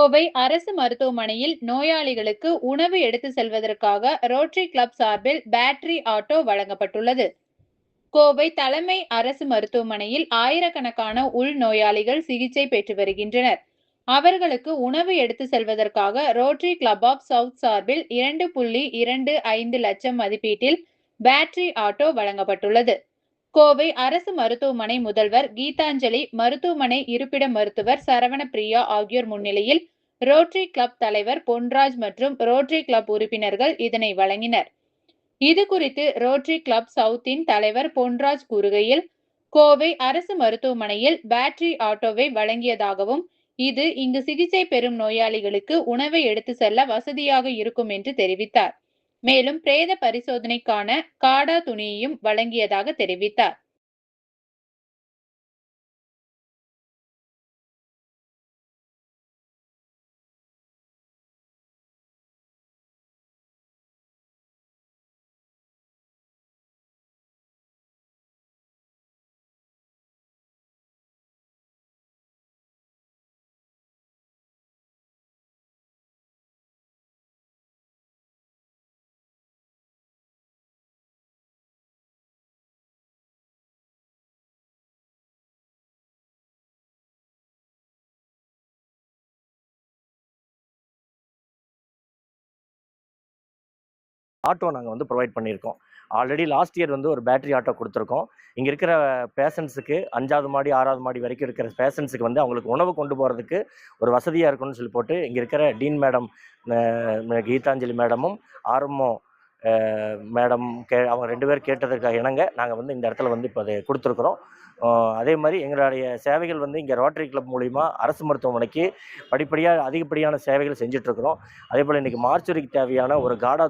கோவை அரசு மருத்துவமனையில் நோயாளிகளுக்கு உணவு எடுத்து செல்வதற்காக ரோட்டரி கிளப் சார்பில் பேட்டரி ஆட்டோ வழங்கப்பட்டுள்ளது. கோவை தலைமை அரசு மருத்துவமனையில் ஆயிரக்கணக்கான உள்நோயாளிகள் சிகிச்சை பெற்று வருகின்றனர். அவர்களுக்கு உணவு எடுத்து செல்வதற்காக ரோட்டரி கிளப் ஆஃப் சவுத் சார்பில் 2.25 லட்சம் மதிப்பீட்டில் பேட்டரி ஆட்டோ வழங்கப்பட்டுள்ளது. கோவை அரசு மருத்துவமனை முதல்வர் கீதாஞ்சலி, மருத்துவமனை இருப்பிட மருத்துவர் சரவணப்பிரியா ஆகியோர் முன்னிலையில் ரோட்டரி கிளப் தலைவர் பொன்ராஜ் மற்றும் ரோட்டரி கிளப் உறுப்பினர்கள் இதனை வழங்கினர். இது குறித்து ரோட்டரி கிளப் சவுத்தின் தலைவர் பொன்ராஜ் கூறுகையில், கோவை அரசு மருத்துவமனையில் பேட்டரி ஆட்டோவை வழங்கியதாகவும், இது இங்கு சிகிச்சை பெறும் நோயாளிகளுக்கு உணவை எடுத்து செல்ல வசதியாக இருக்கும் என்று தெரிவித்தார். மேலும் பிரேத பரிசோதனைக்கான காடா துணியையும் வழங்கியதாக தெரிவித்தார். ஆட்டோ நாங்கள் வந்து ப்ரொவைட் பண்ணியிருக்கோம். ஆல்ரெடி லாஸ்ட் இயர் வந்து ஒரு பேட்டரி ஆட்டோ கொடுத்துருக்கோம். இங்கே இருக்கிற பேஷண்ட்ஸுக்கு 5வது மாடி 6வது மாடி வரைக்கும் இருக்கிற பேஷண்ட்ஸுக்கு வந்து அவங்களுக்கு உணவு கொண்டு போகிறதுக்கு ஒரு வசதியாக இருக்கும்னு சொல்லி போட்டு இங்கே இருக்கிற டீன் மேடம் கீதாஞ்சலி மேடமும் ஆர்எம்ஓ மேடம் அவங்க 2 பேர் கேட்டதற்காக இணங்க நாங்கள் வந்து இந்த இடத்துல வந்து இப்போ அதை கொடுத்துருக்குறோம். அதே மாதிரி எங்களுடைய சேவைகள் வந்து இங்கே ரோட்டரி கிளப் மூலிமா அரசு மருத்துவமனைக்கு படிப்படியாக அதிகப்படியான சேவைகள் செஞ்சிட்ருக்குறோம். அதே போல் இன்றைக்கி மார்ச்சுரிக்கு தேவையான ஒரு காடா